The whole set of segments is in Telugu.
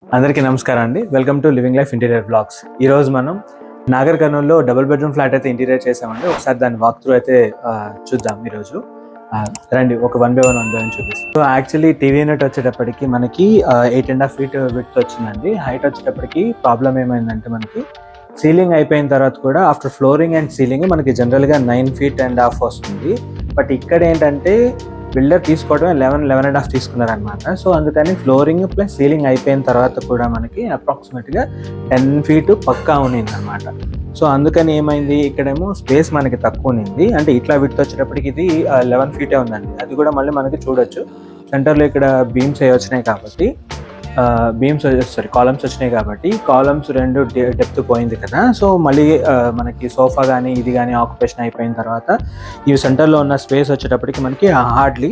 అందరికీ నమస్కారం అండి. Welcome to living life interior blogs. ఈరోజు మనం నాగర్ కర్నూలులో డబుల్ బెడ్రూమ్ ఫ్లాట్ అయితే ఇంటీరియర్ చేసామండి. ఒకసారి దాన్ని వాక్ త్రూ అయితే చూద్దాం ఈరోజు. రండి, ఒక వన్ బై వన్ చూపిస్తాం. సో యాక్చువల్లీ టీవీ యూనిట్ వచ్చేటప్పటికి మనకి 8.5 feet విడ్త్ వచ్చిందండి. హైట్ వచ్చేటప్పటికి ప్రాబ్లం ఏమైందంటే మనకి సీలింగ్ అయిపోయిన తర్వాత కూడా ఆఫ్టర్ ఫ్లోరింగ్ అండ్ సీలింగ్ మనకి జనరల్గా 9.5 feet వస్తుంది. బట్ ఇక్కడ ఏంటంటే బిల్డర్ తీసుకోవడం 11.5 తీసుకున్నారనమాట. సో అందుకని ఫ్లోరింగ్ ప్లస్ సీలింగ్ అయిపోయిన తర్వాత కూడా మనకి అప్రాక్సిమేట్గా 10 feet పక్కా ఉన్నింది అనమాట. సో అందుకని ఏమైంది, ఇక్కడేమో స్పేస్ మనకి తక్కువ ఉన్నింది. అంటే ఇట్లా విడ్త్ వచ్చేటప్పటికి ఇది 11 feet ఉందండి. అది కూడా మళ్ళీ మనకి చూడొచ్చు సెంటర్లో ఇక్కడ బీమ్స్ అవి వచ్చినాయి కాబట్టి కాలమ్స్ వచ్చినాయి కాబట్టి కాలమ్స్ 2 డెప్త్ పోయింది కదా. సో మళ్ళీ మనకి సోఫా కానీ ఇది కానీ ఆక్యుపేషన్ అయిపోయిన తర్వాత ఈ సెంటర్లో ఉన్న స్పేస్ వచ్చేటప్పటికి మనకి హార్డ్లీ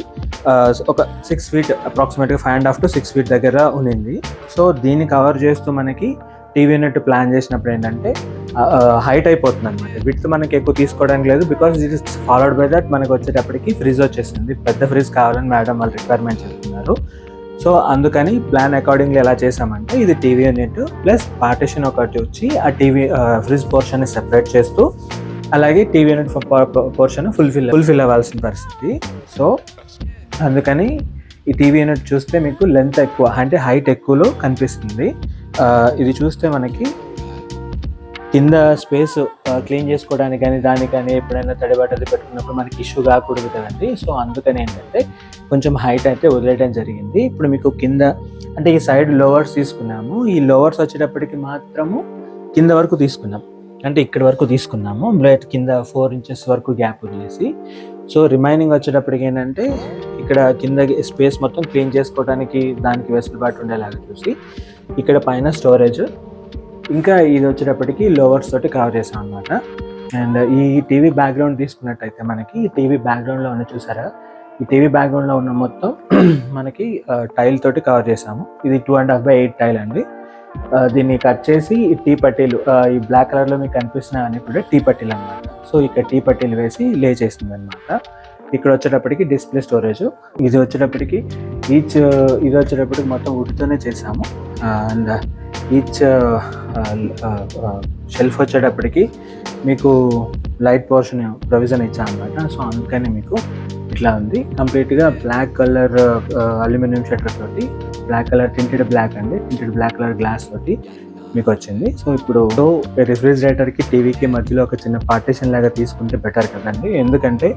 ఒక 6 feet అప్రాక్సిమేట్గా 5.5 to 6 feet దగ్గర ఉన్నింది. సో దీన్ని కవర్ చేస్తూ మనకి టీవీ యూనిట్ ప్లాన్ చేసినప్పుడు ఏంటంటే హైట్ అయిపోతుంది అనమాట. విడ్త్ మనకి ఎక్కువ తీసుకోవడానికి లేదు, because it is followed by that మనకి వచ్చేటప్పటికి ఫ్రిడ్జ్ వచ్చేసింది. పెద్ద ఫ్రిడ్జ్ కావాలని మేడం వాళ్ళు రిక్వైర్మెంట్ చేస్తున్నారు. సో అందుకని ప్లాన్ అకార్డింగ్లీ ఎలా చేసామంటే ఇది టీవీ యూనిట్ ప్లస్ పార్టిషన్ ఒకటి వచ్చి ఆ టీవీ ఫ్రిడ్జ్ పోర్షన్ని సెపరేట్ చేస్తూ అలాగే టీవీ యూనిట్ పోర్షన్ ఫుల్ఫిల్ అవ్వాల్సిన పరిస్థితి. సో అందుకని ఈ టీవీ యూనిట్ చూస్తే మీకు లెంత్ ఎక్కువ అంటే హైట్ ఎక్కువలో కనిపిస్తుంది. ఇది చూస్తే మనకి కింద స్పేస్ క్లీన్ చేసుకోవడానికి కానీ దానికి కానీ ఎప్పుడైనా తడిబట్టది పెట్టుకున్నప్పుడు మనకి ఇష్యూ కాకూడదు కదండి. సో అందుకని ఏంటంటే కొంచెం హైట్ అయితే వదిలేయడం జరిగింది. ఇప్పుడు మీకు కింద అంటే ఈ సైడ్ లోవర్స్ తీసుకున్నాము. ఈ లోవర్స్ వచ్చేటప్పటికి మాత్రము కింద వరకు తీసుకున్నాం, అంటే ఇక్కడ వరకు తీసుకున్నాము. బ్లైట్ కింద 4 inches వరకు గ్యాప్ వదిలేసి, సో రిమైనింగ్ వచ్చేటప్పటికి ఏంటంటే ఇక్కడ కింద స్పేస్ మొత్తం క్లీన్ చేసుకోవడానికి దానికి వెసులుబాటు ఉండేలాగా చూసి ఇక్కడ పైన స్టోరేజ్, ఇంకా ఇది వచ్చేటప్పటికి లోవర్స్ తోటి కవర్ చేసాం అనమాట. అండ్ ఈ టీవీ బ్యాక్గ్రౌండ్ తీసుకున్నట్టయితే మనకి ఈ టీవీ బ్యాక్గ్రౌండ్లో ఉన్న చూసారా, ఈ టీవీ బ్యాక్గ్రౌండ్లో ఉన్న మొత్తం మనకి టైల్ తోటి కవర్ చేసాము. ఇది 2.5x8 టైల్ అండి. దీన్ని కట్ చేసి ఈ టీ పట్టీలు ఈ బ్లాక్ కలర్లో మీకు కనిపిస్తున్నాయి అని కూడా టీ పట్టీలు అనమాట. సో ఇక్కడ టీ పట్టీలు వేసి లే చేసింది అనమాట. ఇక్కడ వచ్చేటప్పటికి డిస్ప్లే స్టోరేజ్, ఇది వచ్చేటప్పటికి ఇది వచ్చేటప్పటికి మొత్తం వుడ్తోనే చేసాము. అండ్ ఈచ్ షెల్ఫ్ వచ్చేటప్పటికి మీకు లైట్ పోర్షన్ ప్రొవిజన్ ఇచ్చాం అనమాట. సో అందుకని మీకు ఇట్లా ఉంది. కంప్లీట్గా బ్లాక్ కలర్ అల్యూమినియం షట్టర్ తోటి black colour tinted black colour glass తోటి మీకు వచ్చింది. సో ఇప్పుడు రిఫ్రిజిరేటర్కి టీవీకి మధ్యలో ఒక చిన్న పార్టీషన్ లాగా తీసుకుంటే బెటర్ కదండి. ఎందుకంటే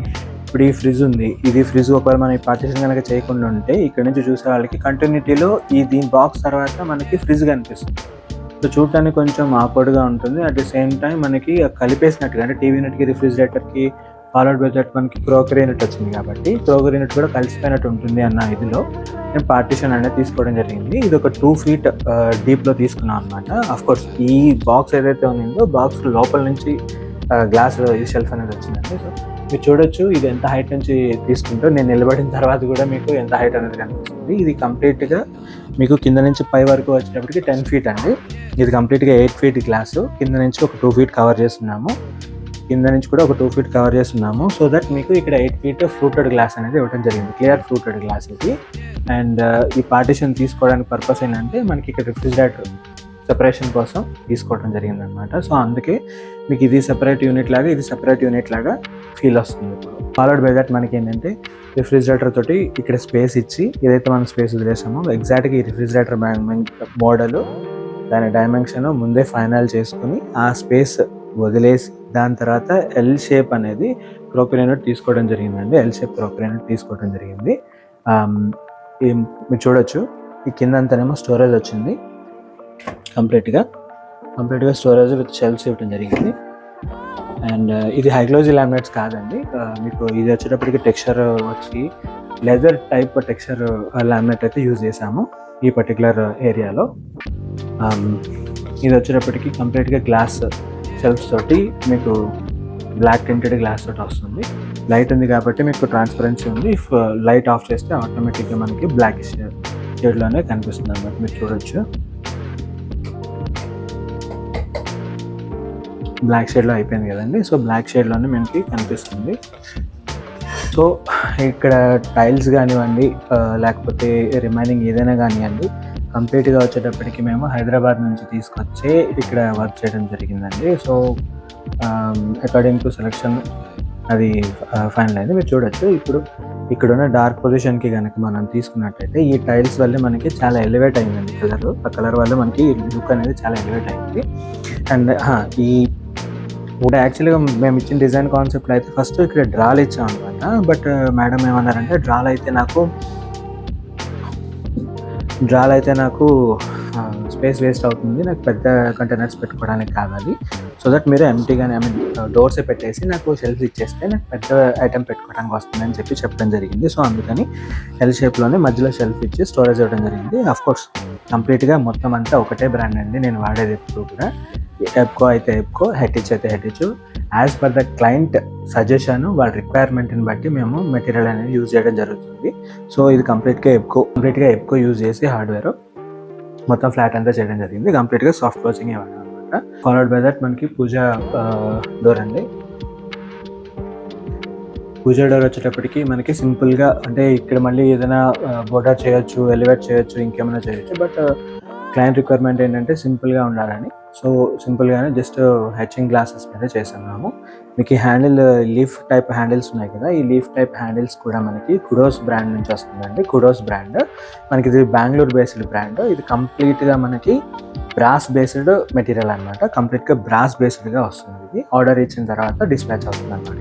ఇప్పుడు ఈ ఫ్రిడ్జ్ ఉంది, ఇది ఫ్రిడ్జ్ ఒకవేళ మనం ఈ పార్టీషన్ కనుక చేయకుండా ఉంటే ఇక్కడ నుంచి చూసే వాళ్ళకి కంటిన్యూటీలో దీని బాక్స్ తర్వాత మనకి ఫ్రిడ్జ్ కనిపిస్తుంది. సో చూడటానికి కొంచెం ఆక్వర్డ్గా ఉంటుంది. అట్ ది సేమ్ టైం మనకి కలిపేసినట్టుగా అంటే టీవీ యూనిట్కి రిఫ్రిజిరేటర్కి ఫాలోడ్ బై దట్ మనకి క్రోకరీ యూనిట్ వచ్చింది కాబట్టి క్రోకరీ యూనిట్ కూడా కలిసిపోయినట్టు ఉంటుంది అన్న ఇదిలో నేను పార్టీషన్ అనేది తీసుకోవడం జరిగింది. ఇది ఒక 2 feet డీప్లో తీసుకున్నాం అనమాట. అఫ్కోర్స్ ఈ బాక్స్ ఏదైతే ఉందో బాక్స్ లోపల నుంచి గ్లాస్ ఈ షెల్ఫ్ అనేది వచ్చిందండి. సో మీరు చూడొచ్చు ఇది ఎంత హైట్ నుంచి తీసుకుంటూ నేను నిలబడిన తర్వాత కూడా మీకు ఎంత హైట్ అనేది కనిపిస్తుంది. ఇది కంప్లీట్గా మీకు కింద నుంచి పై వరకు వచ్చేటప్పటికి 10 feet అండి. ఇది కంప్లీట్గా 8 feet గ్లాసు. కింద నుంచి ఒక 2 feet కవర్ చేస్తున్నాము, కింద నుంచి కూడా ఒక 2 feet కవర్ చేస్తున్నాము. సో దట్ మీకు ఇక్కడ 8 feet ఫ్రూటెడ్ గ్లాస్ అనేది ఇవ్వడం జరిగింది, క్లియర్ ఫ్రూటెడ్ గ్లాస్ ఇది. అండ్ ఈ పార్టీషన్ తీసుకోవడానికి పర్పస్ ఏంటంటే మనకి ఇక్కడ రిఫ్రిజిరేటర్ సెపరేషన్ కోసం తీసుకోవడం జరిగింది అనమాట. సో అందుకే మీకు ఇది సెపరేట్ యూనిట్ లాగా ఇది సెపరేట్ యూనిట్ లాగా ఫీల్ వస్తుంది. ఇప్పుడు ఫాలోడ్ బై దట్ మనకి ఏంటంటే రిఫ్రిజిరేటర్ తోటి ఇక్కడ స్పేస్ ఇచ్చి ఏదైతే మనం స్పేస్ వదిలేసామో ఎగ్జాక్ట్గా ఈ రిఫ్రిజిరేటర్ మోడల్ దాని డైమెన్షన్ ముందే ఫైనల్ చేసుకుని ఆ స్పేస్ వదిలేసి దాని తర్వాత ఎల్ షేప్ అనేది క్రోకరీ యూనిట్ తీసుకోవడం జరిగిందండి. ఎల్ షేప్ క్రోకరీ యూనిట్ తీసుకోవడం జరిగింది. మీరు చూడొచ్చు ఈ కింద అంతానేమో స్టోరేజ్ వచ్చింది, కంప్లీట్గా స్టోరేజ్ విత్ షెల్ఫ్స్ ఇవ్వడం జరిగింది. అండ్ ఇది హైగ్లోజీ లామినేట్స్ కాదండి, మీకు ఇది వచ్చేటప్పటికి టెక్స్చర్ వచ్చి లెదర్ టైప్ టెక్స్చర్ లామినేట్ అయితే యూజ్ చేసాము ఈ పర్టికులర్ ఏరియాలో. ఇది వచ్చేటప్పటికి కంప్లీట్గా గ్లాస్ షెల్ఫ్స్ తోటి మీకు బ్లాక్ టింటెడ్ గ్లాస్ తోటి వస్తుంది. లైట్ ఉంది కాబట్టి మీకు ట్రాన్స్పరెన్సీ ఉంది. ఇఫ్ లైట్ ఆఫ్ చేస్తే ఆటోమేటిక్గా మనకి బ్లాక్ షేడ్లోనే కనిపిస్తుంది అన్నమాట. మీరు చూడొచ్చు బ్లాక్ షేడ్లో అయిపోయింది కదండి. సో బ్లాక్ షేడ్లోనే మనకి కనిపిస్తుంది. సో ఇక్కడ టైల్స్ కానివ్వండి లేకపోతే రిమైనింగ్ ఏదైనా కానివ్వండి కంప్లీట్గా వచ్చేటప్పటికి మేము హైదరాబాద్ నుంచి తీసుకొచ్చి ఇక్కడ వర్క్ చేయడం జరిగిందండి. సో అకార్డింగ్ టు సెలెక్షన్ అది ఫైనల్ అయింది. మీరు చూడొచ్చు ఇప్పుడు ఇక్కడున్న డార్క్ పొజిషన్కి కనుక మనం తీసుకున్నట్టయితే ఈ టైల్స్ వల్ల మనకి చాలా ఎలివేట్ అయిందండి కలర్. ఆ కలర్ వల్ల మనకి లుక్ అనేది చాలా ఎలివేట్ అయింది. అండ్ ఈ ఇప్పుడు యాక్చువల్గా మేము ఇచ్చిన డిజైన్ కాన్సెప్ట్లో అయితే ఫస్ట్ ఇక్కడ డ్రాలు ఇచ్చాం అనమాట. బట్ మేడం ఏమన్నారంటే డ్రాలు అయితే నాకు స్పేస్ వేస్ట్ అవుతుంది, నాకు పెద్ద కంటైనర్స్ పెట్టుకోవడానికి కావాలి, సో దట్ మీరు ఎంటీగానే డోర్సే పెట్టేసి నాకు షెల్ఫ్ ఇచ్చేస్తే నాకు పెద్ద ఐటెం పెట్టుకోవడానికి వస్తుంది అని చెప్పడం జరిగింది. సో అందుకని ఎల్ షేప్లోనే మధ్యలో షెల్ఫ్ ఇచ్చి స్టోరేజ్ ఇవ్వడం జరిగింది. అఫ్కోర్స్ కంప్లీట్గా మొత్తం అంతా ఒకటే బ్రాండ్ అండి నేను వాడేది ఎప్పుడు కూడా. ఎప్కో అయితే ఎప్కో, హెటిచ్ అయితే Hettich. As per the client suggestion, వాళ్ళ రిక్వైర్మెంట్ని బట్టి మేము మెటీరియల్ అనేది యూజ్ చేయడం జరుగుతుంది. సో ఇది కంప్లీట్గా ఎప్కో యూజ్ చేసి హార్డ్వేర్ మొత్తం ఫ్లాట్ అంతా చేయడం జరిగింది. కంప్లీట్గా సాఫ్ట్ క్లోజింగ్ ఇవ్వడం అనమాట. ఫాలోడ్ బై దట్ మనకి పూజా డోర్ అండి. పూజా డోర్ వచ్చేటప్పటికి మనకి సింపుల్గా, అంటే ఇక్కడ మళ్ళీ ఏదైనా బోర్డర్ చేయొచ్చు, ఎలివేట్ చేయొచ్చు, ఇంకేమైనా చేయొచ్చు. బట్ క్లయింట్ రిక్వైర్మెంట్ ఏంటంటే సింపుల్గా ఉండాలని. సో సింపుల్గానే జస్ట్ హెచ్చింగ్ గ్లాసెస్ మీద చేస్తున్నాము. మీకు హ్యాండిల్ లీఫ్ టైప్ హ్యాండిల్స్ ఉన్నాయి కదా, ఈ లీఫ్ టైప్ హ్యాండిల్స్ కూడా మనకి కుడోస్ బ్రాండ్ నుంచి వస్తుందండి. కుడోస్ బ్రాండ్ మనకి ఇది బెంగళూరు బేస్డ్ బ్రాండ్. ఇది కంప్లీట్గా మనకి బ్రాస్ బేస్డ్ మెటీరియల్ అనమాట. కంప్లీట్గా బ్రాస్ బేస్డ్గా వస్తుంది. ఇది ఆర్డర్ ఇచ్చిన తర్వాత డిస్పాచ్ అవుతుంది అనమాట.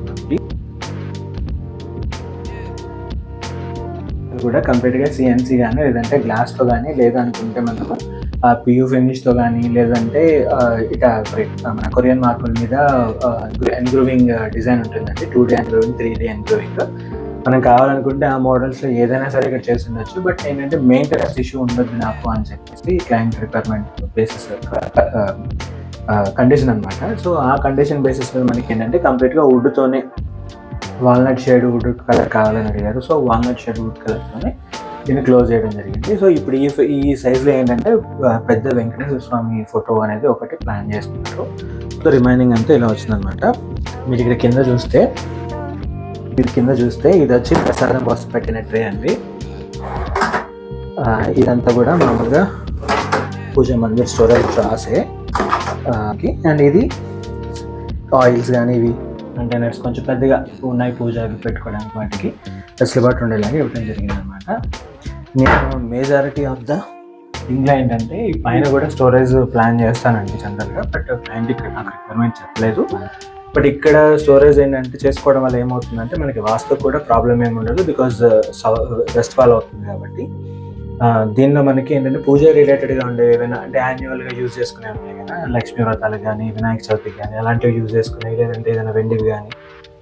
మనకి కూడా కంప్లీట్గా సిఎన్సీ కానీ లేదంటే గ్లాస్తో కానీ, లేదనుకుంటే మనము పియూ ఫినిష్తో కానీ, లేదంటే ఇక మన కొరియన్ మార్బుల్ మీద ఎన్గ్రూవింగ్ డిజైన్ ఉంటుందండి. 2D ఎన్గ్రూవింగ్, 3D ఎన్గ్రూవింగ్. మనం కావాలనుకుంటే ఆ మోడల్స్లో ఏదైనా సరే ఇక్కడ చేసి ఉండొచ్చు. బట్ ఏంటంటే మెయింటెనెన్స్ ఇష్యూ ఉండొద్దు నాకు అని చెప్పేసి క్లయింట్ రిక్వైర్మెంట్ బేసిస్ కండిషన్ అనమాట. సో ఆ కండిషన్ బేసిస్ మీద మనకి ఏంటంటే కంప్లీట్గా వుడ్తోనే వాల్నట్ షేడ్ వుడ్ కలర్ కావాలని అడిగారు. సో వాల్నట్ షేడ్ వుడ్ కలర్తోనే దీన్ని క్లోజ్ చేయడం జరిగింది. సో ఇప్పుడు ఈ సైజులో ఏంటంటే పెద్ద వెంకటేశ్వర స్వామి ఫోటో అనేది ఒకటి ప్లాన్ చేసుకున్నారు. సో రిమైనింగ్ అంతా ఇలా వచ్చిందనమాట. మీరు ఇక్కడ కింద చూస్తే ఇది వచ్చి ప్రసాదం కోసం పెట్టిన ట్రే అండి. ఇదంతా కూడా మామూలుగా పూజ మందిర్ స్టోరేజ్ రాసే. అండ్ ఇది ఆయిల్స్ కానీ ఇవి కంటైనర్స్ కొంచెం పెద్దగా ఉన్నాయి పూజకి పెట్టుకోవడానికి, వాటికి వెసులుబాటు ఉండేలాగా ఇవ్వడం జరిగింది అనమాట. నేను మేజారిటీ ఆఫ్ ద థింగ్లో ఏంటంటే ఈ పైన కూడా స్టోరేజ్ ప్లాన్ చేస్తానండి జనరల్గా. బట్ క్లయింట్ ఇక్కడ నాకు రిక్వైర్మెంట్ చెప్పలేదు. బట్ ఇక్కడ స్టోరేజ్ ఏంటంటే చేసుకోవడం వల్ల ఏమవుతుందంటే మనకి వాస్తు కూడా ప్రాబ్లం ఏమి ఉండదు, బికాజ్ వెస్ట్ ఫాల్ అవుతుంది కాబట్టి. దీనిలో మనకి ఏంటంటే పూజ రిలేటెడ్గా ఉండే ఏమైనా అంటే యాన్యువల్గా యూజ్ చేసుకునే ఉంటాయి కదా, లక్ష్మీ వ్రతాలకు కానీ, వినాయక చవితికి కానీ అలాంటివి యూజ్ చేసుకునేవి, లేదంటే ఏదైనా వెండివి కానీ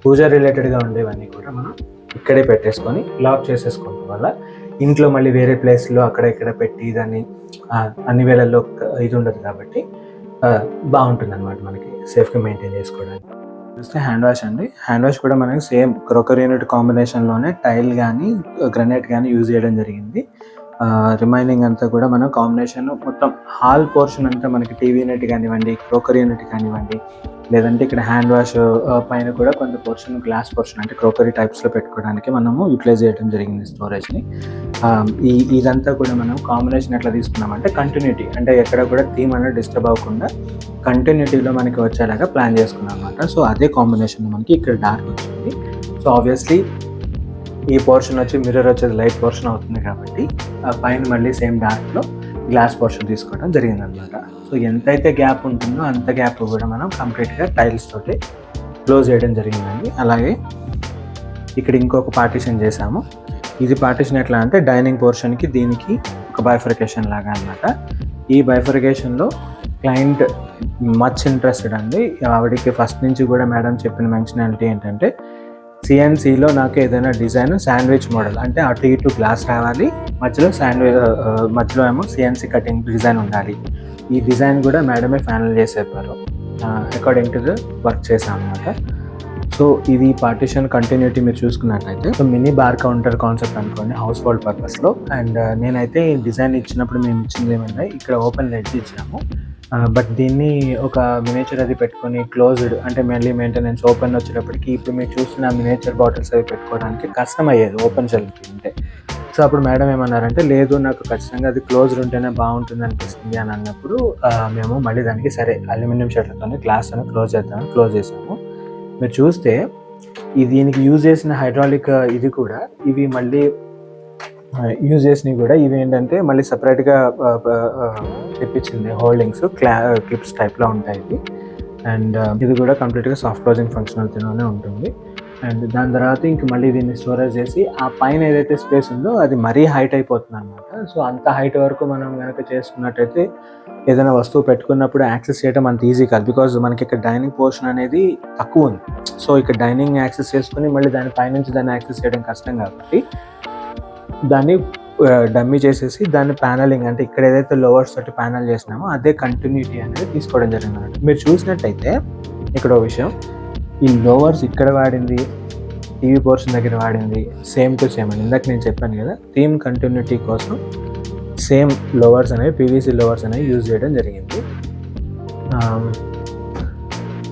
పూజ రిలేటెడ్గా ఉండేవన్నీ కూడా మనం ఇక్కడే పెట్టేసుకొని లాక్ చేసేసుకోవడం వల్ల ఇంట్లో మళ్ళీ వేరే ప్లేస్లో అక్కడ ఇక్కడ పెట్టి దాన్ని అన్ని వేళల్లో ఇది ఉండదు కాబట్టి బాగుంటుంది అనమాట మనకి సేఫ్గా మెయింటైన్ చేసుకోవడానికి. చూస్తే హ్యాండ్ వాష్ అండి. హ్యాండ్ వాష్ కూడా మనకి సేమ్ క్రోకరీ యూనిట్ కాంబినేషన్లోనే టైల్ కానీ గ్రనైట్ కానీ యూజ్ చేయడం జరిగింది. రిమైనింగ్ అంతా కూడా మనం కాంబినేషన్ మొత్తం హాల్ పోర్షన్ అంతా మనకి టీవీ యూనిట్ కానివ్వండి, క్రోకరీ యూనిట్ కానివ్వండి, లేదంటే ఇక్కడ హ్యాండ్ వాష్ పైన కూడా కొంత పోర్షన్ గ్లాస్ పోర్షన్ అంటే క్రోకరీ టైప్స్లో పెట్టుకోవడానికి మనము యూటిలైజ్ చేయడం జరిగింది స్టోరేజ్ని. ఇదంతా కూడా మనం కాంబినేషన్ ఎట్లా తీసుకున్నామంటే కంటిన్యూటీ, అంటే ఎక్కడ కూడా థీమ్ అనేది డిస్టర్బ్ అవ్వకుండా కంటిన్యూటీలో మనకి వచ్చేలాగా ప్లాన్ చేసుకున్నాం అనమాట. సో అదే కాంబినేషన్ మనకి ఇక్కడ డార్క్ వచ్చింది. సో ఆబ్వియస్లీ ఈ పోర్షన్ వచ్చి మిర్రర్ వచ్చేది లైట్ పోర్షన్ అవుతుంది కాబట్టి పైన మళ్ళీ సేమ్ డార్క్లో గ్లాస్ పోర్షన్ తీసుకోవడం జరిగింది అనమాట. సో ఎంతైతే గ్యాప్ ఉంటుందో అంత గ్యాప్ కూడా మనం కంప్లీట్గా టైల్స్ తోటి క్లోజ్ చేయడం జరిగిందండి. అలాగే ఇక్కడ ఇంకొక పార్టీషన్ చేసాము. ఇది పార్టీషన్ ఎట్లా అంటే డైనింగ్ పోర్షన్కి దీనికి ఒక బైఫర్కేషన్ లాగా అనమాట. ఈ బైఫర్కేషన్లో క్లయింట్ మచ్ ఇంట్రెస్టెడ్ అండి. ఆవిడకి ఫస్ట్ నుంచి కూడా మేడం చెప్పిన మెన్షనాలిటీ ఏంటంటే సిఎన్సీలో నాకు ఏదైనా డిజైన్ శాండ్విచ్ మోడల్, అంటే అటు ఇటు గ్లాస్ రావాలి, మధ్యలో ఏమో సిఎన్సీ కటింగ్ డిజైన్ ఉండాలి. ఈ డిజైన్ కూడా మేడమే ఫైనల్ చేసేవారు. అకార్డింగ్ టు ద వర్క్ చేసాం అనమాట. సో ఇది పార్టీషన్ కంటిన్యూటీ మీరు చూసుకున్నట్లయితే so mini bar counter concept అనుకోండి హౌస్ హోల్డ్ పర్పస్లో. అండ్ నేనైతే డిజైన్ ఇచ్చినప్పుడు మేము ఇచ్చింది ఏమంటే ఇక్కడ ఓపెన్ లెడ్జ్ ఇచ్చాము. బట్ దీన్ని ఒక మినేచర్ అది పెట్టుకొని క్లోజ్డ్, అంటే మళ్ళీ మెయింటెనెన్స్ ఓపెన్ వచ్చేటప్పటికి ఇప్పుడు మీరు చూసిన మినేచర్ బాటిల్స్ అవి పెట్టుకోవడానికి కష్టం అయ్యేది ఓపెన్ షెల్ఫ్ ఉంటే. సో అప్పుడు మేడం ఏమన్నారంటే, లేదు నాకు ఖచ్చితంగా అది క్లోజ్డ్ ఉంటేనే బాగుంటుంది అనిపిస్తుంది అని అన్నప్పుడు మేము మళ్ళీ దానికి సరే అల్యూమినియం షట్టర్తో గ్లాస్తోనే క్లోజ్ చేసాము. మీరు చూస్తే దీనికి యూజ్ చేసిన హైడ్రాలిక్ ఇది కూడా ఇవి మళ్ళీ యూజ్ చేసినవి కూడా ఇవి ఏంటంటే మళ్ళీ సపరేట్గా తెప్పించింది హోల్డింగ్స్ క్లిప్స్ టైప్లో ఉంటాయి ఇది. అండ్ ఇది కూడా కంప్లీట్గా సాఫ్ట్ క్లోజింగ్ ఫంక్షనాలిటీలోనే ఉంటుంది. అండ్ దాని తర్వాత ఇంక మళ్ళీ దీన్ని స్టోరేజ్ చేసి ఆ పైన ఏదైతే స్పేస్ ఉందో అది మరీ హైట్ అయిపోతుంది అనమాట. సో అంత హైట్ వరకు మనం కనుక చేసుకున్నట్టయితే ఏదైనా వస్తువు పెట్టుకున్నప్పుడు యాక్సెస్ చేయడం అంత ఈజీ కాదు, బికాజ్ మనకి ఇక్కడ డైనింగ్ పోర్షన్ అనేది తక్కువ ఉంది. సో ఇక్కడ డైనింగ్ యాక్సెస్ చేసుకుని మళ్ళీ దాని పైనుంచి దాన్ని యాక్సెస్ చేయడం కష్టం కాబట్టి దాన్ని డమ్మీ చేసేసి దాన్ని ప్యానలింగ్ అంటే ఇక్కడ ఏదైతే లోవర్స్ తోటి ప్యానల్ చేసినామో అదే కంటిన్యూటీ అనేది తీసుకోవడం జరిగింది అన్నట్టు. మీరు చూసినట్టయితే ఇక్కడ ఒక విషయం, ఈ లోవర్స్ ఇక్కడ వాడింది, టీవీ పోర్షన్ దగ్గర వాడింది సేమ్ టు సేమ్ అని ఇందాక నేను చెప్పాను కదా. థీమ్ కంటిన్యూటీ కోసం సేమ్ లోవర్స్ అనేవి పీవీసీ లోవర్స్ అనేవి యూజ్ చేయడం జరిగింది.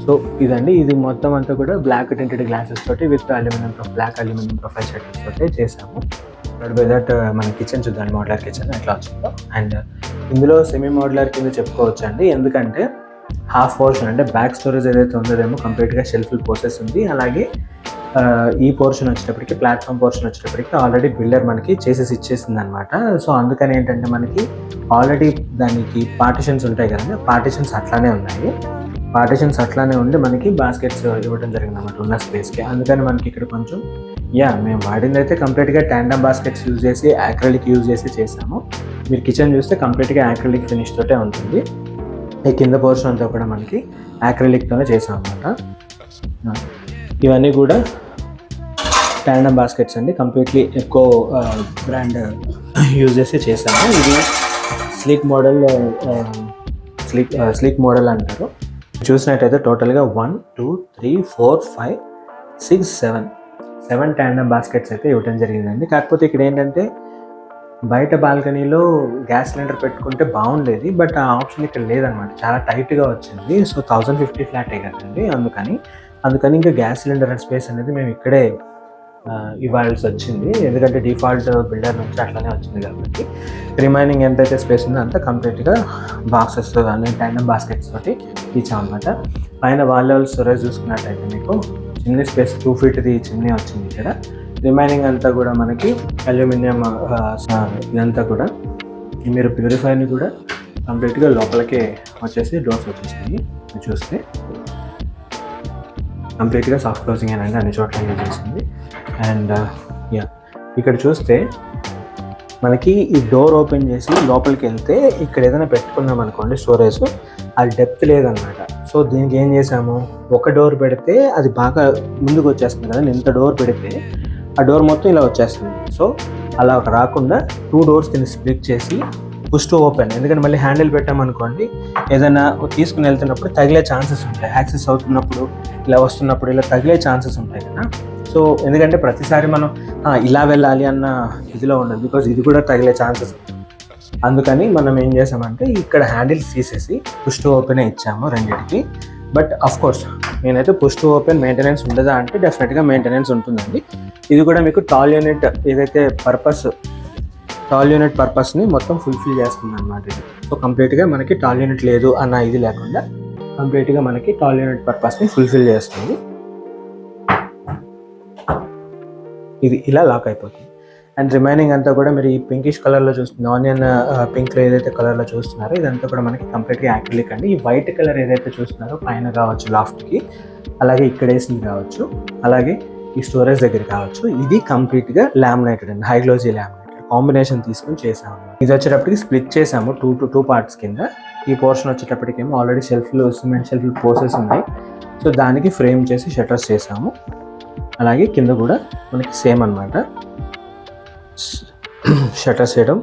సో ఇదండి, ఇది మొత్తం అంతా కూడా బ్లాక్ టెంటెడ్ గ్లాసెస్ తోటి with black aluminium profile shutters తోటి చేసాము. బై దట్ మన కిచెన్ చూద్దాం, మోడ్యులర్ కిచెన్ ఎట్లా వచ్చిందో. అండ్ ఇందులో సెమీ మోడ్యులర్ కింద చెప్పుకోవచ్చు అండి, ఎందుకంటే హాఫ్ పోర్షన్ అంటే బ్యాక్ స్టోరేజ్ ఏదైతే ఉందో కంప్లీట్గా షెల్ఫ్లు పోసెస్ ఉంది. అలాగే ఈ పోర్షన్ వచ్చేటప్పటికి ప్లాట్ఫామ్ పోర్షన్ వచ్చేటప్పటికి ఆల్రెడీ బిల్డర్ మనకి చేసేసి ఇచ్చేసింది అనమాట. సో అందుకని ఏంటంటే మనకి ఆల్రెడీ దానికి పార్టిషన్స్ ఉంటాయి కదండి, పార్టిషన్స్ అట్లానే ఉన్నాయి. పార్టిషన్స్ అట్లానే ఉండి మనకి బాస్కెట్స్ ఇవ్వడం జరిగింది అనమాట ఉన్న స్పేస్కి. అందుకని మనకి ఇక్కడ కొంచెం మేము వాడింది అయితే కంప్లీట్గా ట్యాండమ్ బాస్కెట్స్ యూజ్ చేసి యాక్రిలిక్ యూజ్ చేసి చేసాము. మీరు కిచెన్ చూస్తే కంప్లీట్గా యాక్రిలిక్ ఫినిష్ తోటే ఉంటుంది. ఈ కింద పోర్షన్ అంతా కూడా మనకి యాక్రిలిక్తోనే చేసాం అనమాట. ఇవన్నీ కూడా ట్యాండమ్ బాస్కెట్స్ అండి, కంప్లీట్లీ ఎకో బ్రాండ్ యూజ్ చేసి చేసాము. ఇది స్లీక్ మోడల్ అంటారు. చూసినట్టయితే టోటల్గా 1 2 3 4 5 6 7 ట్యాండమ్ బాస్కెట్స్ అయితే ఇవ్వడం జరిగిందండి. కాకపోతే ఇక్కడ ఏంటంటే బయట బాల్కనీలో గ్యాస్ సిలిండర్ పెట్టుకుంటే బాగుండేది, బట్ ఆ ఆప్షన్ ఇక్కడ లేదనమాట, చాలా టైట్గా వచ్చింది. సో 1050 ఫ్లాటే కదండి, అందుకని ఇంకా గ్యాస్ సిలిండర్ స్పేస్ అనేది మేము ఇక్కడే ఇవ్వాల్సి వచ్చింది, ఎందుకంటే డిఫాల్ట్ బిల్డర్ నుంచి అట్లానే వచ్చింది కాబట్టి. రిమైనింగ్ ఎంతైతే స్పేస్ ఉందో అంతా కంప్లీట్గా బాక్సెస్ కానీ ట్యాండమ్ బాస్కెట్స్ తోటి ఇచ్చామన్నమాట. పైన వాల్ లెవెల్ స్టోరేజ్ చూసుకున్నట్టయితే మీకు చిమ్నీ స్పేస్ 2 ఫీట్ది చిమ్నీ వచ్చింది ఇక్కడ. రిమైనింగ్ అంతా కూడా మనకి అల్యూమినియం ఇదంతా కూడా మీరు ప్యూరిఫైర్ని కూడా కంప్లీట్గా లోపలికే వచ్చేసి డోర్స్ వచ్చేసినాయి. చూస్తే కంప్లీట్గా సాఫ్ట్ క్లోజింగ్ అనేది అన్ని చోట్ల యూజ్ చేసింది. అండ్ ఇక్కడ చూస్తే మనకి ఈ డోర్ ఓపెన్ చేసి లోపలికి వెళ్తే ఇక్కడ ఏదైనా పెట్టుకున్నాం అనుకోండి స్టోరేజ్, అది డెప్త్ లేదనమాట. సో దీనికి ఏం చేసాము, ఒక డోర్ పెడితే అది బాగా ముందుకు వచ్చేస్తుంది కదా, ఇంత డోర్ పెడితే ఆ డోర్ మొత్తం ఇలా వచ్చేస్తుంది. సో అలా రాకుండా 2 డోర్స్ దీన్ని స్ప్లిట్ చేసి పుష్ టు ఓపెన్, ఎందుకంటే మళ్ళీ హ్యాండిల్ పెట్టామనుకోండి ఏదైనా తీసుకుని వెళ్తున్నప్పుడు తగిలే ఛాన్సెస్ ఉంటాయి, యాక్సెస్ అవుతున్నప్పుడు ఇలా వస్తున్నప్పుడు ఇలా తగిలే ఛాన్సెస్ ఉంటాయి కదా. సో ఎందుకంటే ప్రతిసారి మనం ఇలా వెళ్ళాలి అన్న ఇదిలో ఉండదు, బికాజ్ ఇది కూడా తగిలే ఛాన్సెస్ ఉంటాయి. అందుకని మనం ఏం చేసామంటే ఇక్కడ హ్యాండిల్స్ తీసేసి పుష్ టు ఓపెనే ఇచ్చాము రెండింటికి. బట్ అఫ్ కోర్స్ నేనైతే పుష్ టు ఓపెన్ మెయింటెనెన్స్ ఉండదా అంటే డెఫినెట్గా మెయింటెనెన్స్ ఉంటుందండి. ఇది కూడా మీకు టాల్ యూనిట్ ఏదైతే టాల్ యూనిట్ పర్పస్ని మొత్తం ఫుల్ఫిల్ చేస్తుంది అనమాట ఇది. సో కంప్లీట్గా మనకి టాల్ యూనిట్ లేదు అన్న ఇది లేకుండా కంప్లీట్గా మనకి టాల్ యూనిట్ పర్పస్ని ఫుల్ఫిల్ చేస్తుంది. ఇది ఇలా లాక్ అయిపోతుంది. అండ్ రిమైనింగ్ అంతా కూడా మీరు ఈ పింకిష్ కలర్లో చూస్తుంది, ఆనియన్ పింక్లో ఏదైతే కలర్లో చూస్తున్నారో ఇదంతా కూడా మనకి కంప్లీట్గా యాక్రిలిక్ అండి. ఈ వైట్ కలర్ ఏదైతే చూస్తున్నారో పైన కావచ్చు లాఫ్ట్కి, అలాగే ఇక్కడ వేసింది కావచ్చు, అలాగే ఈ స్టోరేజ్ దగ్గర కావచ్చు, ఇది కంప్లీట్గా లామినేటెడ్ అండి, హై గ్లోజీ లామినేటెడ్ కాంబినేషన్ తీసుకుని చేసాము. ఇది వచ్చేటప్పటికి స్ప్లిట్ చేసాము 2 పార్ట్స్ కింద. ఈ పోర్షన్ వచ్చేటప్పటికేమో ఆల్రెడీ సిమెంట్ షెల్ఫ్లు పోసెస్ ఉన్నాయి. సో దానికి ఫ్రేమ్ చేసి షట్టర్స్ చేసాము. అలాగే కింద కూడా మనకి సేమ్ అనమాట, షట్టర్స్ చేయడం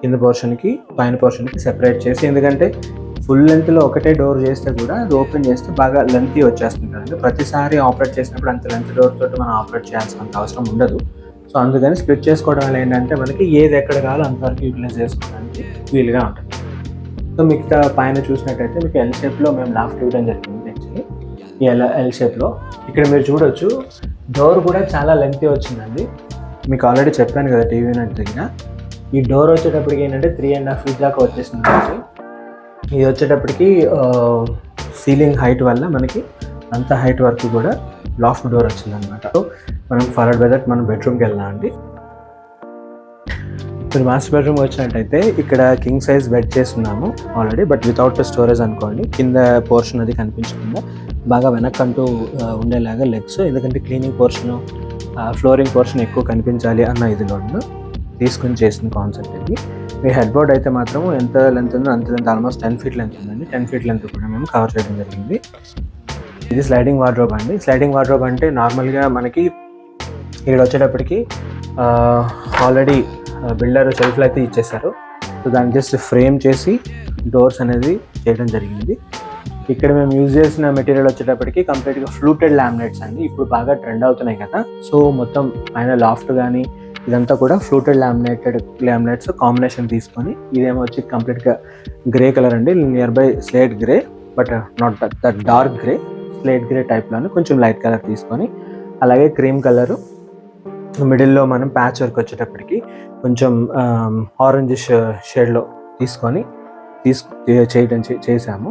కింద పోర్షన్కి పైన పోర్షన్కి సెపరేట్ చేసి, ఎందుకంటే ఫుల్ లెంత్లో ఒకటే డోర్ చేస్తే కూడా అది ఓపెన్ చేస్తే బాగా లెంతీ వచ్చేస్తుంది కదండి. ప్రతిసారి ఆపరేట్ చేసినప్పుడు అంత లెంత్ డోర్ తోటి మనం ఆపరేట్ చేయాల్సినంత అవసరం ఉండదు. సో అందుకని స్ప్లిట్ చేసుకోవడం వల్ల ఏంటంటే మనకి ఏది ఎక్కడ కావాలో అంతవరకు యూటిలైజ్ చేసుకోవడానికి వీలుగా ఉంటుంది. సో మిగతా పైన చూసినట్టయితే మీకు ఎల్ షేప్లో మేము లాఫ్ట్ ఇవ్వడం జరిగింది. యాక్చువల్లీ ఈ ఎల్ షేప్లో ఇక్కడ మీరు చూడొచ్చు డోర్ కూడా చాలా లెంతీ వచ్చిందండి. మీకు ఆల్రెడీ చెప్పాను కదా టీవీ యూనిట్ దగ్గర. ఈ డోర్ వచ్చేటప్పటికి ఏంటంటే 3.5 feet దాకా వచ్చేసింది మనకి. ఇది వచ్చేటప్పటికి సీలింగ్ హైట్ వల్ల మనకి అంత హైట్ వరకు కూడా లాఫ్ట్ డోర్ వచ్చిందనమాట. సో మనం ఫాలోడ్ బై దట్ మనం బెడ్రూమ్కి వెళ్దాం అండి. ఇప్పుడు మాస్టర్ బెడ్రూమ్ వచ్చినట్టయితే ఇక్కడ కింగ్ సైజ్ బెడ్ చేస్తున్నాము ఆల్రెడీ, బట్ వితౌట్ స్టోరేజ్ అనుకోండి. కింద పోర్షన్ అది కనిపించకుండా బాగా వెనక్కంటూ ఉండేలాగా లెగ్స్, ఎందుకంటే క్లీనింగ్ పోర్షను ఫ్లోరింగ్ పోర్షన్ ఎక్కువ కనిపించాలి అన్న ఇదిలో తీసుకుని చేసిన కాన్సెప్ట్ ఇది. మీ హెడ్ బోర్డ్ అయితే మాత్రం ఎంత లెంత్ ఉందో అంత లెంత్, ఆల్మోస్ట్ 10 feet లెంత్ ఉందండి. 10 feet లెంత్ కూడా మేము కవర్ చేయడం జరిగింది. ఇది స్లైడింగ్ వార్డ్రోబ్ అండి. స్లైడింగ్ వార్డ్రోబ్ అంటే నార్మల్గా మనకి ఇక్కడ వచ్చేటప్పటికి ఆల్రెడీ బిల్డర్ షెల్ఫ్లు అయితే ఇచ్చేసారు. సో దాన్ని జస్ట్ ఫ్రేమ్ చేసి డోర్స్ అనేది చేయడం జరిగింది. ఇక్కడ మేము యూజ్ చేసిన మెటీరియల్ వచ్చేటప్పటికి కంప్లీట్గా ఫ్లూటెడ్ లామినేట్స్ అండి. ఇప్పుడు బాగా ట్రెండ్ అవుతున్నాయి కదా. సో మొత్తం పైన లాఫ్ట్ కానీ ఇదంతా కూడా ఫ్లూటెడ్ లామినేట్స్ కాంబినేషన్ తీసుకొని, ఇదేమో వచ్చి కంప్లీట్గా గ్రే కలర్ అండి, near by slate grey, but not that dark grey, slate grey టైప్లోనే కొంచెం లైట్ కలర్ తీసుకొని, అలాగే క్రీమ్ కలరు మిడిల్లో మనం ప్యాచ్ వర్క్ వచ్చేటప్పటికి కొంచెం ఆరెంజ్ షేడ్లో తీసుకొని చేసాము.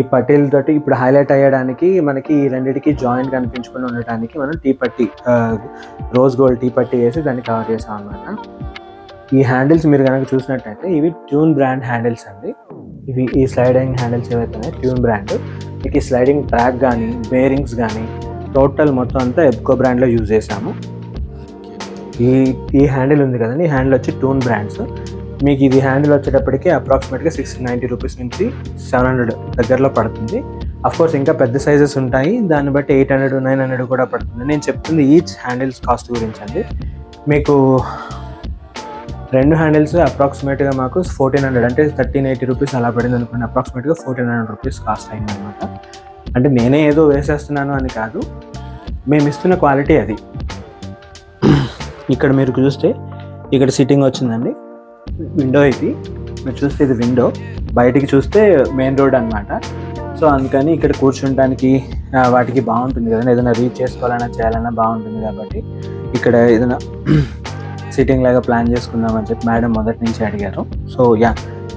ఈ పట్టీలతోటి ఇప్పుడు హైలైట్ అయ్యడానికి మనకి ఈ రెండింటికి జాయింట్ కనిపించుకొని ఉండటానికి మనం టీ పట్టీ, రోజ్ గోల్డ్ టీ పట్టీ వేసి దాన్ని కవర్ చేసాం అనమాట. ఈ హ్యాండిల్స్ మీరు కనుక చూసినట్టయితే ఇవి ట్యూన్ బ్రాండ్ హ్యాండిల్స్ అండి. ఇవి ఈ స్లైడింగ్ హ్యాండిల్స్ ఏవైతే ట్యూన్ బ్రాండ్, మీకు ఈ స్లైడింగ్ ట్రాక్ కానీ బేరింగ్స్ కానీ టోటల్ మొత్తం అంతా ఎబ్కో బ్రాండ్లో యూజ్ చేసాము. ఈ హ్యాండిల్ ఉంది కదండి, ఈ హ్యాండిల్ వచ్చి ట్యూన్ బ్రాండ్స్. మీకు ఇది హ్యాండిల్ వచ్చేటప్పటికి అప్రాక్సిమేట్గా 690 రూపీస్ నుంచి 700 దగ్గరలో పడుతుంది. అఫ్కోర్స్ ఇంకా పెద్ద సైజెస్ ఉంటాయి, దాన్ని బట్టి 800, 900 కూడా పడుతుంది. నేను చెప్తుంది ఈచ్ హ్యాండిల్స్ కాస్ట్ గురించి అండి. మీకు 2 హ్యాండిల్స్ అప్రాక్సిమేట్గా మాకు 1400 అంటే 1380 రూపీస్ అలా పడింది అనుకోండి. అప్రాక్సిమేట్గా 1400 రూపీస్ కాస్ట్ అయింది అనమాట. అంటే నేనే ఏదో వేసేస్తున్నాను అని కాదు, మేము ఇస్తున్న క్వాలిటీ అది. ఇక్కడ మీరు చూస్తే ఇక్కడ సిట్టింగ్ వచ్చిందండి, విండో ఇది మీరు చూస్తే ఇది విండో, బయటికి చూస్తే మెయిన్ రోడ్ అనమాట. సో అందుకని ఇక్కడ కూర్చుంటానికి వాటికి బాగుంటుంది కదండి, ఏదైనా రీచ్ చేసుకోవాలన్నా చేయాలన్నా బాగుంటుంది. కాబట్టి ఇక్కడ ఏదైనా సిట్టింగ్ లాగా ప్లాన్ చేసుకుందామని చెప్పి మేడం మొదటి నుంచి అడిగారు. సో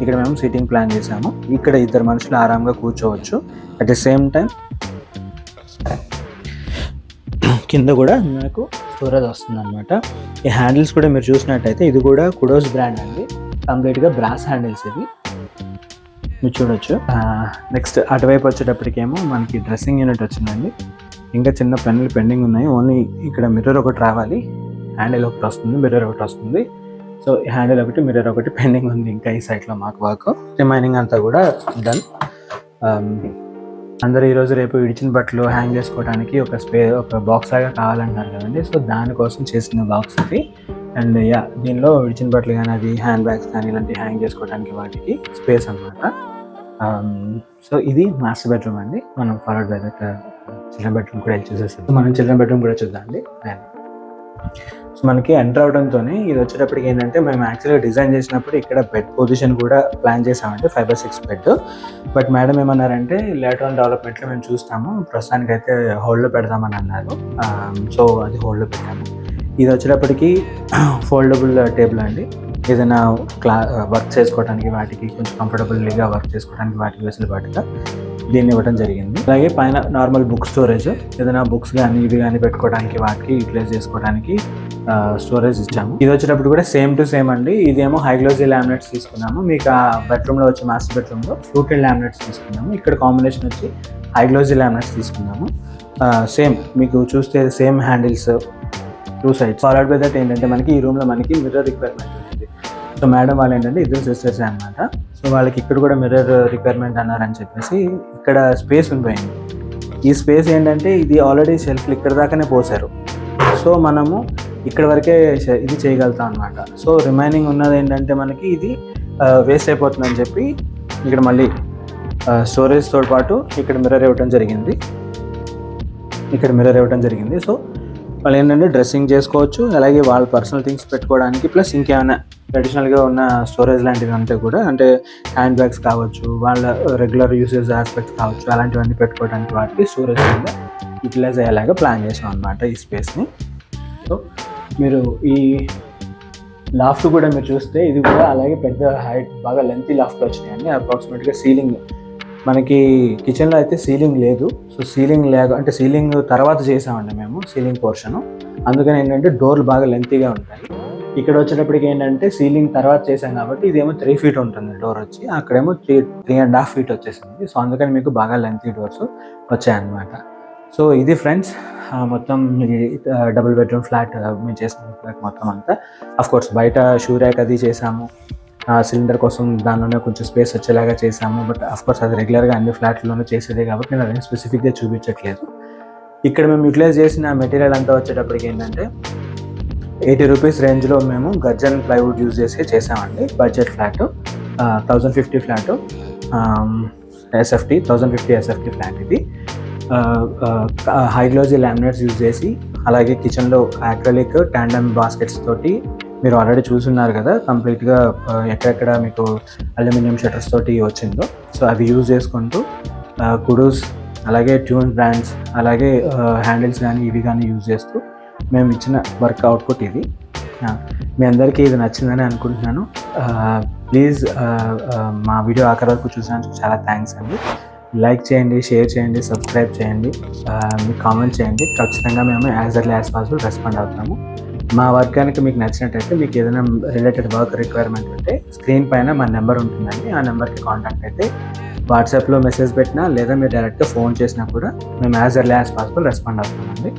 ఇక్కడ మేము సిట్టింగ్ ప్లాన్ చేసాము. ఇక్కడ 2 మనుషులు ఆరాంగా కూర్చోవచ్చు. అట్ ది సేమ్ టైం కింద కూడా మనకు స్టోరేజ్ వస్తుంది అనమాట. ఈ హ్యాండిల్స్ కూడా మీరు చూసినట్టయితే ఇది కూడా కుడోస్ బ్రాండ్ అండి, కంప్లీట్గా బ్రాస్ హ్యాండిల్స్ ఇవి మీరు చూడొచ్చు. నెక్స్ట్ అటువైపు వచ్చేటప్పటికేమో మనకి డ్రెస్సింగ్ యూనిట్ వచ్చిందండి. ఇంకా చిన్న పెన్నులు పెండింగ్ ఉన్నాయి, ఓన్లీ ఇక్కడ మిర్రర్ ఒకటి రావాలి, హ్యాండిల్ ఒకటి వస్తుంది, మిర్రర్ ఒకటి వస్తుంది. సో హ్యాండిల్ ఒకటి, మిర్రర్ ఒకటి పెండింగ్ ఉంది ఇంకా ఈ సైట్లో మాకు వర్క్. రిమైనింగ్ అంతా కూడా డన్. అందరూ ఈరోజు రేపు విడిచిన బట్టలు హ్యాంగ్ చేసుకోవడానికి ఒక బాక్స్ లాగా కావాలంటున్నారు కదండి. సో దానికోసం చేసిన బాక్స్ ఇది. అండ్ దీనిలో విడిచిన బట్టలు కానీ అది హ్యాండ్ బ్యాగ్స్ కానీ ఇలాంటివి హ్యాంగ్ చేసుకోవడానికి వాటికి స్పేస్ అనమాట. సో ఇది మాస్టర్ బెడ్రూమ్ అండి. మనం followed by that children bedroom కూడా వెళ్ళి చూసేస్తాం. మనం చిల్డ్రన్ బెడ్రూమ్ కూడా చూద్దాం అండి. సో మనకి ఎంటర్ అవడంతోనే ఇది వచ్చేటప్పటికి ఏంటంటే మేము యాక్చువల్గా డిజైన్ చేసినప్పుడు ఇక్కడ బెడ్ పొజిషన్ కూడా ప్లాన్ చేసామంటే 5x6 బెడ్. బట్ మేడం ఏమన్నారంటే లేటర్ ఆన్ డెవలప్మెంట్లో మేము చూస్తాము, ప్రస్తుతానికైతే హోల్డ్లో పెడదామని అన్నారు. సో అది హోల్డ్లో పెట్టాము. ఇది వచ్చేటప్పటికి ఫోల్డబుల్ టేబుల్ అండి. ఏదైనా వర్క్ చేసుకోవడానికి వాటికి కొంచెం కంఫర్టబుల్గా వర్క్ చేసుకోవడానికి వాటికి వెసులుబాటుగా దీన్ని ఇవ్వడం జరిగింది. అలాగే పైన నార్మల్ బుక్ స్టోరేజ్, ఏదైనా బుక్స్ కానీ ఇవి కానీ పెట్టుకోవడానికి వాటికి యూటిలైజ్ చేసుకోవడానికి స్టోరేజ్ ఇచ్చాము. ఇది వచ్చేటప్పుడు కూడా సేమ్ టు సేమ్ అండి. ఇదేమో హై గ్లోజీ లామినేట్స్ తీసుకున్నాము. మీకు ఆ బెడ్రూమ్లో వచ్చే మాస్టర్ బెడ్రూమ్లో ఫ్లూటెడ్ లామినేట్స్ తీసుకున్నాము. ఇక్కడ కాంబినేషన్ వచ్చి హై గ్లోజీ లామినేట్స్ తీసుకున్నాము. సేమ్ మీకు చూస్తే same handles 2 sides. Followed by that ఏంటంటే మనకి ఈ రూమ్లో మనకి మిర్రర్ రిక్వైర్మెంట్ ఉంటుంది. సో మేడం వాళ్ళు ఏంటంటే 2 sisters అనమాట. సో వాళ్ళకి ఇక్కడ కూడా మిర్రర్ రిక్వైర్మెంట్ అన్నారని చెప్పేసి ఇక్కడ స్పేస్ ఉండిపోయింది. ఈ స్పేస్ ఏంటంటే ఇది ఆల్రెడీ షెల్ఫ్లు ఇక్కడ దాకానే పోసారు. సో మనము ఇక్కడ వరకే ఇది చేయగలుగుతాం అనమాట. సో రిమైనింగ్ ఉన్నది ఏంటంటే మనకి ఇది వేస్ట్ అయిపోతుందని చెప్పి ఇక్కడ మళ్ళీ స్టోరేజ్తో పాటు ఇక్కడ మిర్రర్ ఇవ్వడం జరిగింది. సో వాళ్ళు ఏంటంటే డ్రెస్సింగ్ చేసుకోవచ్చు, అలాగే వాళ్ళ పర్సనల్ థింగ్స్ పెట్టుకోవడానికి, ప్లస్ ఇంకేమైనా ట్రెడిషనల్గా ఉన్న స్టోరేజ్ లాంటివి అంతా కూడా, అంటే హ్యాండ్ బ్యాగ్స్ కావచ్చు, వాళ్ళ రెగ్యులర్ యూసేజ్ ఆస్పెక్ట్స్ కావచ్చు, అలాంటివన్నీ పెట్టుకోవడానికి వాటికి స్టోరేజ్ కింద యూటిలైజ్ అయ్యేలాగా ప్లాన్ చేసాం అనమాట ఈ స్పేస్ని. సో మీరు ఈ లాఫ్ట్ కూడా మీరు చూస్తే ఇది కూడా అలాగే పెద్ద హైట్ బాగా లెంతీ లాఫ్ట్లో వచ్చినాయండి. అప్రాక్సిమేట్గా సీలింగ్ మనకి కిచెన్లో అయితే సీలింగ్ లేదు. సో సీలింగ్ అంటే సీలింగ్ తర్వాత చేసామండి మేము సీలింగ్ పోర్షను. అందుకని ఏంటంటే డోర్లు బాగా లెంతీగా ఉంటాయి. ఇక్కడ వచ్చేటప్పటికి ఏంటంటే సీలింగ్ తర్వాత చేసాం కాబట్టి ఇదేమో 3 feet ఉంటుంది డోర్ వచ్చి, అక్కడేమో 3.5 feet వచ్చేసింది. సో అందుకని మీకు బాగా లెంతీ డోర్స్ వచ్చాయన్నమాట. సో ఇది ఫ్రెండ్స్ మొత్తం డబుల్ బెడ్రూమ్ ఫ్లాట్ మేము చేసిన ఫ్లాట్ మొత్తం అంతా. అఫ్కోర్స్ బయట షూ ర్యాక్ అది చేసాము, సిలిండర్ కోసం దానిలోనే కొంచెం స్పేస్ వచ్చేలాగా చేసాము. బట్ అఫ్కోర్స్ అది రెగ్యులర్గా అన్ని ఫ్లాట్లోనూ చేసేదే కాబట్టి నేను అదే స్పెసిఫిక్గా చూపించట్లేదు. ఇక్కడ మేము యూటిలైజ్ చేసిన మెటీరియల్ అంతా వచ్చేటప్పటికి ఏంటంటే 80 రూపీస్ రేంజ్లో మేము గర్జన్ ప్లైవుడ్ యూజ్ చేసామండి. Budget flat 1050 flat, SFT 1050 SFT flat ఇది. హై గ్లోజీ లామినేట్స్ యూజ్ చేసి, అలాగే కిచెన్లో యాక్రిలిక్ టాండమ్ బాస్కెట్స్ తోటి మీరు ఆల్రెడీ చూసున్నారు కదా, కంప్లీట్గా ఎక్కడెక్కడ మీకు అల్యూమినియం షట్టర్స్ తోటి వచ్చిందో సో అవి యూజ్ చేసుకుంటూ కుడూస్ అలాగే ట్యూన్ బ్రాండ్స్ అలాగే హ్యాండిల్స్ కానీ ఇవి కానీ యూజ్ చేస్తూ మేము ఇచ్చిన వర్క్ అవుట్పుట్ ఇది. మీ అందరికీ ఇది నచ్చిందని అనుకుంటున్నాను. ప్లీజ్ మా వీడియో ఆఖరి వరకు చూసినందుకు చాలా థ్యాంక్స్ అండి. లైక్ చేయండి, షేర్ చేయండి, సబ్స్క్రైబ్ చేయండి, మీకు కామెంట్ చేయండి. ఖచ్చితంగా మేము as early as possible respond అవుతాము. మా వర్క్ కనుక మీకు నచ్చినట్టయితే, మీకు ఏదైనా రిలేటెడ్ వర్క్ రిక్వైర్మెంట్ ఉంటే స్క్రీన్ పైన మా నెంబర్ ఉంటుందండి. ఆ నెంబర్కి కాంటాక్ట్ అయితే వాట్సాప్లో మెసేజ్ పెట్టినా లేదా మీరు డైరెక్ట్గా ఫోన్ చేసినా కూడా మేము as early as possible respond అవుతామండి.